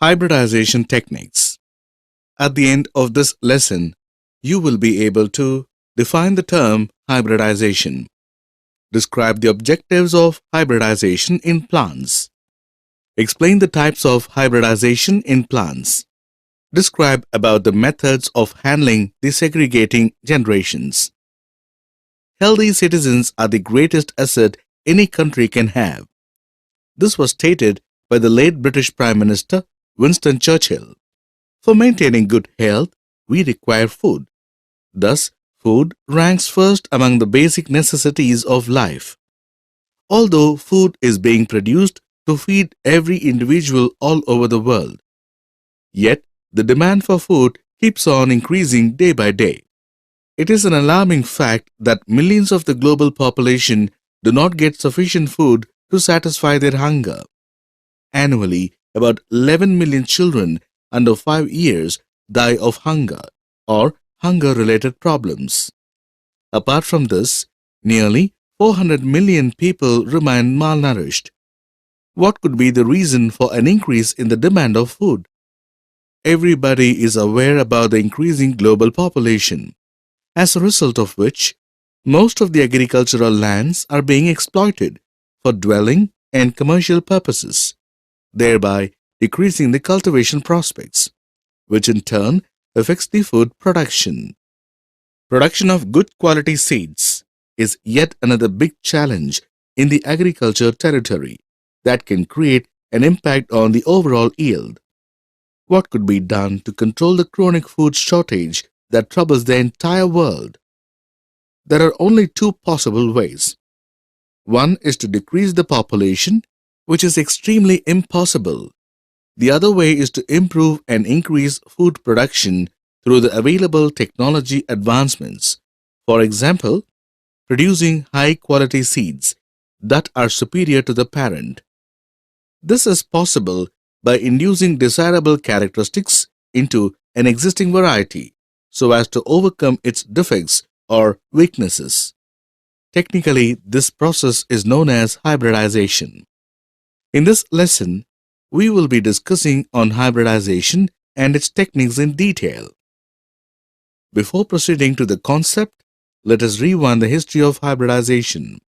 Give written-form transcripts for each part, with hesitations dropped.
Hybridization techniques. At the end of this lesson, you will be able to define the term hybridization, describe the objectives of hybridization in plants, explain the types of hybridization in plants, describe about the methods of handling the segregating generations. Healthy citizens are the greatest asset any country can have. This was stated by the late British Prime Minister Winston Churchill. For maintaining good health, we require food. Thus, food ranks first among the basic necessities of life. Although food is being produced to feed every individual all over the world, yet the demand for food keeps on increasing day by day. It is an alarming fact that millions of the global population do not get sufficient food to satisfy their hunger. Annually, about 11 million children under 5 years die of hunger or hunger-related problems. Apart from this, nearly 400 million people remain malnourished. What could be the reason for an increase in the demand of food? Everybody is aware about the increasing global population, as a result of which most of the agricultural lands are being exploited for dwelling and commercial purposes, thereby decreasing the cultivation prospects, which in turn affects the food production. Production of good quality seeds is yet another big challenge in the agriculture territory that can create an impact on the overall yield. What could be done to control the chronic food shortage that troubles the entire world? There are only two possible ways. One is to decrease the population, which is extremely impossible. The other way is to improve and increase food production through the available technology advancements. For example, producing high-quality seeds that are superior to the parent. This is possible by inducing desirable characteristics into an existing variety so as to overcome its defects or weaknesses. Technically, this process is known as hybridization. In this lesson, we will be discussing on hybridization and its techniques in detail. Before proceeding to the concept, let us rewind the history of hybridization.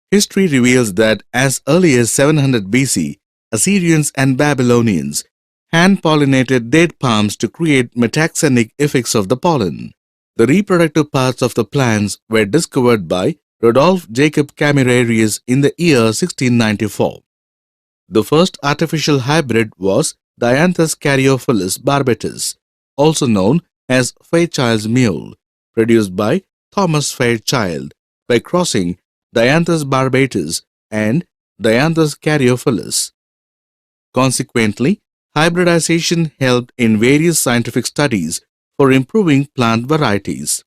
History reveals that as early as 700 BC, Assyrians and Babylonians hand-pollinated date palms to create metaxenic effects of the pollen. The reproductive parts of the plants were discovered by Rodolphe Jacob Camerarius in the year 1694. The first artificial hybrid was Dianthus caryophyllus barbatus, also known as Fairchild's mule, produced by Thomas Fairchild by crossing Dianthus barbatus and Dianthus caryophyllus. Consequently, hybridization helped in various scientific studies for improving plant varieties.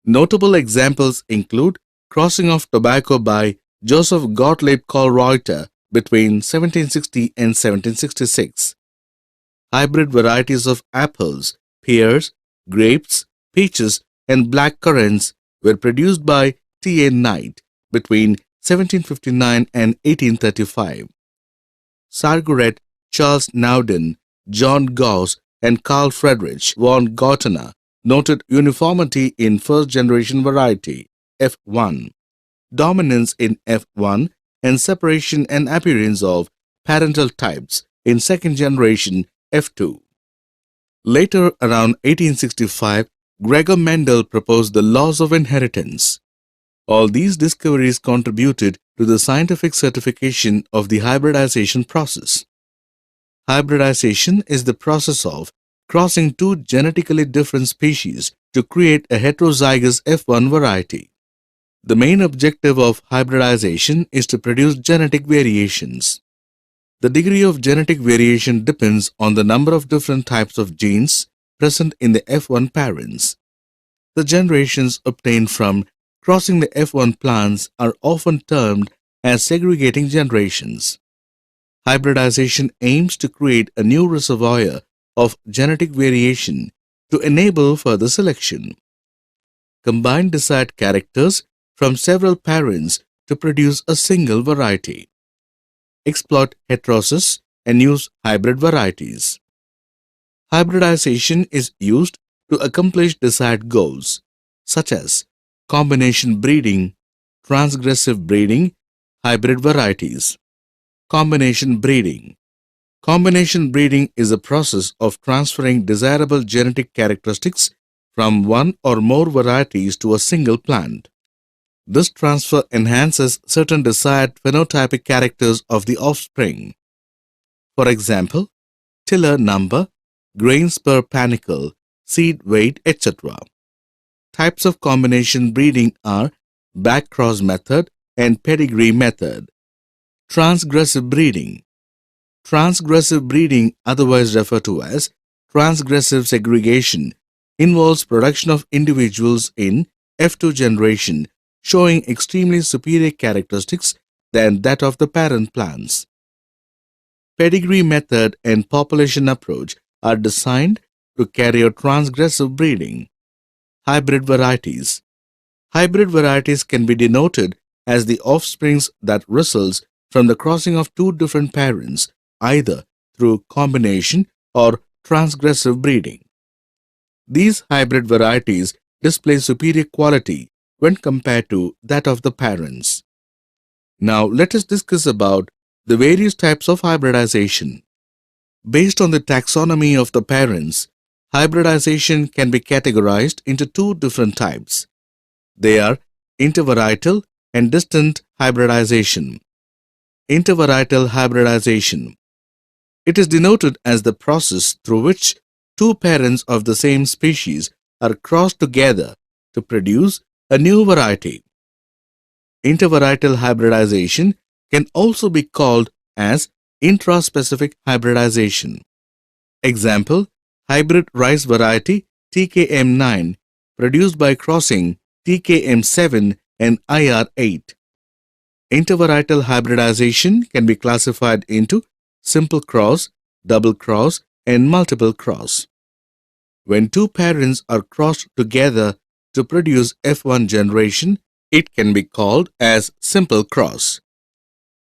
Notable examples include crossing of tobacco by Joseph Gottlieb Kallreuter between 1760 and 1766. Hybrid varieties of apples, pears, grapes, peaches, and black currants were produced by T.A. Knight between 1759 and 1835. Sarguret, Charles Naudin, John Gauss, and Carl Friedrich von Gottner noted uniformity in first-generation variety, F1, dominance in F1, and separation and appearance of parental types in second-generation F2. Later, around 1865, Gregor Mendel proposed the laws of inheritance. All these discoveries contributed to the scientific certification of the hybridization process. Hybridization is the process of crossing two genetically different species to create a heterozygous F1 variety. The main objective of hybridization is to produce genetic variations. The degree of genetic variation depends on the number of different types of genes present in the F1 parents. The generations obtained from crossing the F1 plants are often termed as segregating generations. Hybridization aims to create a new reservoir of genetic variation to enable further selection. Combine desired characters from several parents to produce a single variety. Exploit heterosis and use hybrid varieties. Hybridization is used to accomplish desired goals, such as combination breeding, transgressive breeding, hybrid varieties. Combination breeding. Combination breeding is a process of transferring desirable genetic characteristics from one or more varieties to a single plant. This transfer enhances certain desired phenotypic characters of the offspring. For example, tiller number, grains per panicle, seed weight, etc. Types of combination breeding are backcross method and pedigree method. Transgressive breeding. Transgressive breeding, otherwise referred to as transgressive segregation, involves production of individuals in F2 generation showing extremely superior characteristics than that of the parent plants. Pedigree method and population approach are designed to carry out transgressive breeding. Hybrid varieties. Hybrid varieties can be denoted as the offsprings that results from the crossing of two different parents, either through combination or transgressive breeding. These hybrid varieties display superior quality when compared to that of the parents. Now let us discuss about the various types of hybridization. Based on the taxonomy of the parents, hybridization can be categorized into two different types. They are intervarietal and distant hybridization. Intervarietal hybridization. It is denoted as the process through which two parents of the same species are crossed together to produce a new variety. Intervarietal hybridization can also be called as intraspecific hybridization. Example, hybrid rice variety TKM9 produced by crossing TKM7 and IR8. Intervarietal hybridization can be classified into simple cross, double cross, and multiple cross. When two parents are crossed together to produce F1 generation, it can be called as simple cross.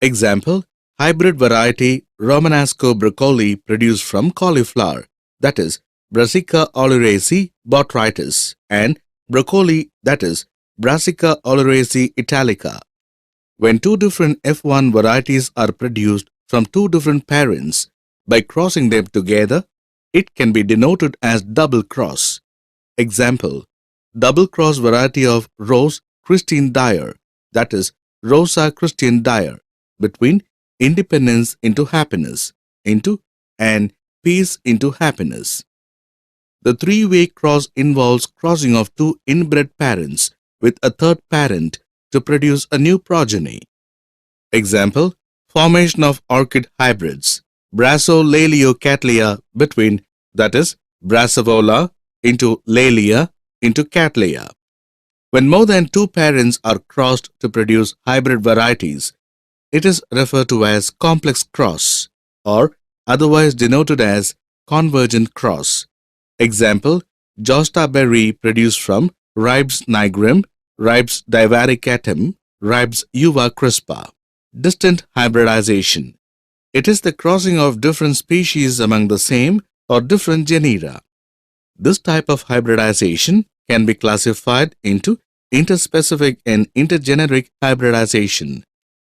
Example, hybrid variety Romanasco broccoli produced from cauliflower, that is Brassica oleracea botrytis, and broccoli, that is Brassica oleracea italica. When two different F1 varieties are produced from two different parents, by crossing them together, it can be denoted as double cross. Example, double cross variety of Rose Christine Dyer, that is Rosa Christian Dyer, between independence into happiness, into and peace into happiness. The three-way cross involves crossing of two inbred parents with a third parent to produce a new progeny. Example, formation of orchid hybrids, Brassolaeliocattleya between, that is, Brassavola into Laelia into Cattleya. When more than two parents are crossed to produce hybrid varieties, it is referred to as complex cross or otherwise denoted as convergent cross. Example, Josta berry produced from Ribes nigrum, Ribes divaricatum, Ribes uva crispa. Distant hybridization. It is the crossing of different species among the same or different genera. This type of hybridization can be classified into interspecific and intergeneric hybridization.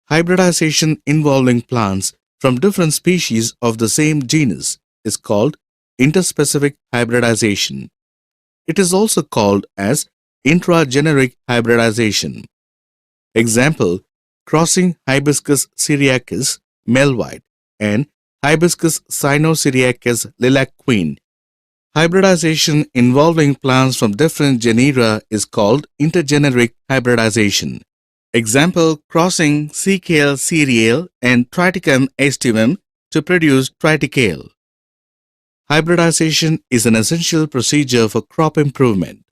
Hybridization involving plants from different species of the same genus is called interspecific hybridization. It is also called as intrageneric hybridization. Example, crossing Hibiscus syriacus melvite and Hibiscus cynosyriacus lilac queen. Hybridization involving plants from different genera is called intergeneric hybridization. Example, crossing Cicale cereale and Triticum aestivum to produce Triticale. Hybridization is an essential procedure for crop improvement.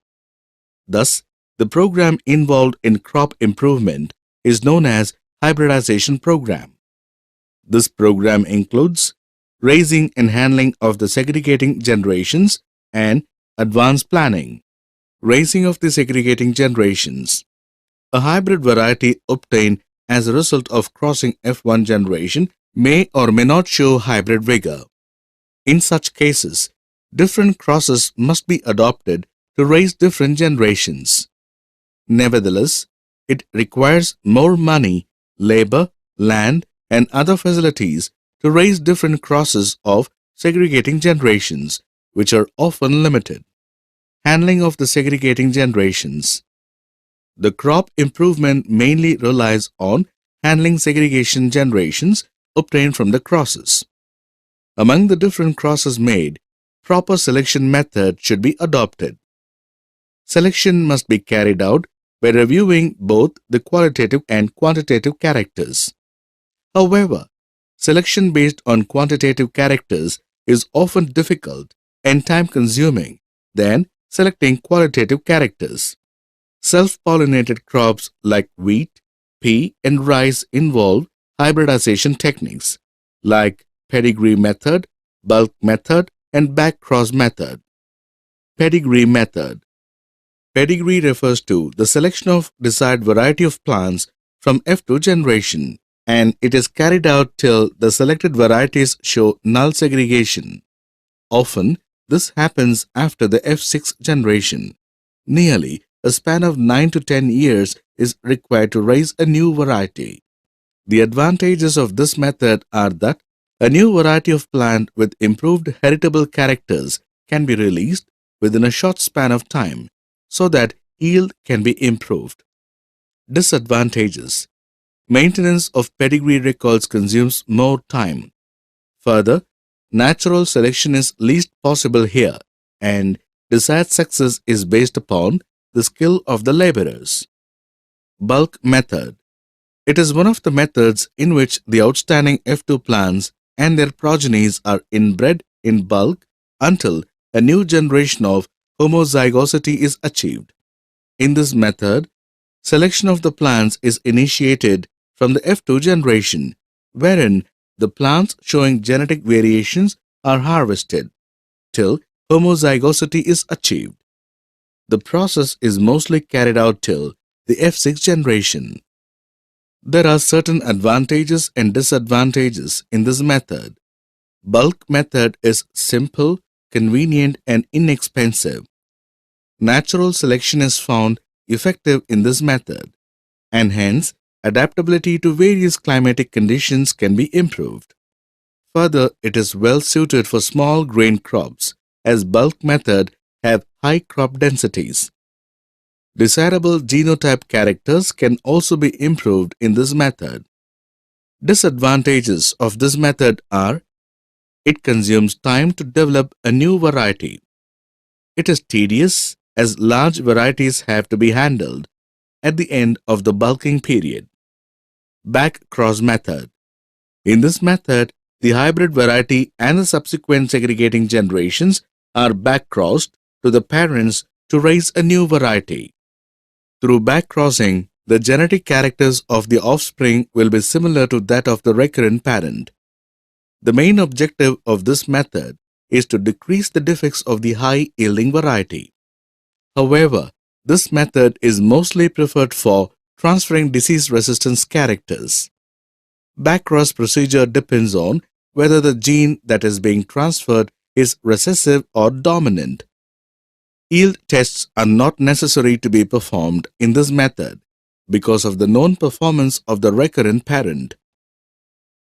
Thus, the program involved in crop improvement is known as hybridization program. This program includes raising and handling of the segregating generations and advanced planning. Raising of the segregating generations. A hybrid variety obtained as a result of crossing F1 generation may or may not show hybrid vigor. In such cases, different crosses must be adopted to raise different generations. Nevertheless, it requires more money, labor, land, and other facilities to raise different crosses of segregating generations, which are often limited. Handling of the segregating generations. The crop improvement mainly relies on handling segregation generations obtained from the crosses. Among the different crosses made, proper selection method should be adopted. Selection must be carried out by reviewing both the qualitative and quantitative characters. However, selection based on quantitative characters is often difficult and time-consuming than selecting qualitative characters. Self-pollinated crops like wheat, pea, and rice involve hybridization techniques like pedigree method, bulk method, and backcross method. Pedigree method. Pedigree refers to the selection of desired variety of plants from F2 generation, and it is carried out till the selected varieties show null segregation. Often, this happens after the F6 generation. Nearly a span of 9 to 10 years is required to raise a new variety. The advantages of this method are that a new variety of plant with improved heritable characters can be released within a short span of time so that yield can be improved. Disadvantages. Maintenance of pedigree records consumes more time. Further, natural selection is least possible here, and desired success is based upon the skill of the laborers. Bulk method. It is one of the methods in which the outstanding F2 plants and their progenies are inbred in bulk until a new generation of homozygosity is achieved. In this method, selection of the plants is initiated from the F2 generation, wherein the plants showing genetic variations are harvested till homozygosity is achieved. The process is mostly carried out till the F6 generation. There are certain advantages and disadvantages in this method. Bulk method is simple, convenient, and inexpensive. Natural selection is found effective in this method, and hence adaptability to various climatic conditions can be improved. Further, it is well suited for small grain crops, as bulk method have high crop densities. Desirable genotype characters can also be improved in this method. Disadvantages of this method are: it consumes time to develop a new variety. It is tedious as large varieties have to be handled at the end of the bulking period. Backcross method. In this method, the hybrid variety and the subsequent segregating generations are backcrossed to the parents to raise a new variety. Through backcrossing, the genetic characters of the offspring will be similar to that of the recurrent parent. The main objective of this method is to decrease the defects of the high-yielding variety. However, this method is mostly preferred for transferring disease resistance characters. Backcross procedure depends on whether the gene that is being transferred is recessive or dominant. Yield tests are not necessary to be performed in this method because of the known performance of the recurrent parent.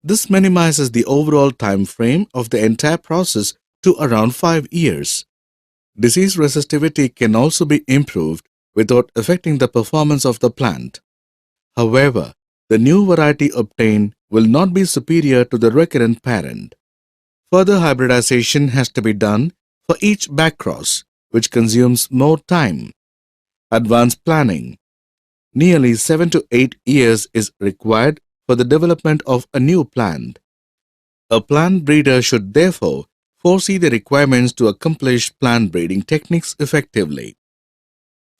This minimizes the overall time frame of the entire process to around 5 years. Disease resistivity can also be improved without affecting the performance of the plant. However, the new variety obtained will not be superior to the recurrent parent. Further hybridization has to be done for each backcross, which consumes more time. Advanced planning. Nearly 7 to 8 years is required for the development of a new plant. A plant breeder should therefore foresee the requirements to accomplish plant breeding techniques effectively.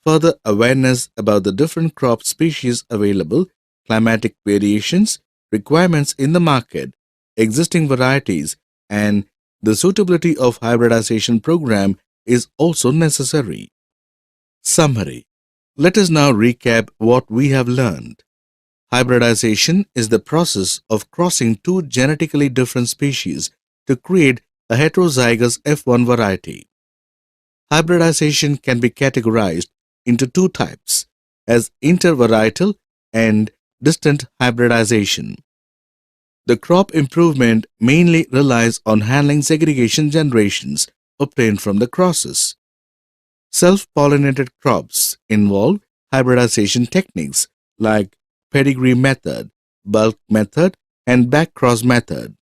Further awareness about the different crop species available, climatic variations, requirements in the market, existing varieties, and the suitability of hybridization program is also necessary. Summary. Let us now recap what we have learned. Hybridization is the process of crossing two genetically different species to create a heterozygous F1 variety. Hybridization can be categorized into two types as intervarietal and distant hybridization. The crop improvement mainly relies on handling segregation generations obtained from the crosses. Self-pollinated crops involve hybridization techniques like pedigree method, bulk method, and backcross method.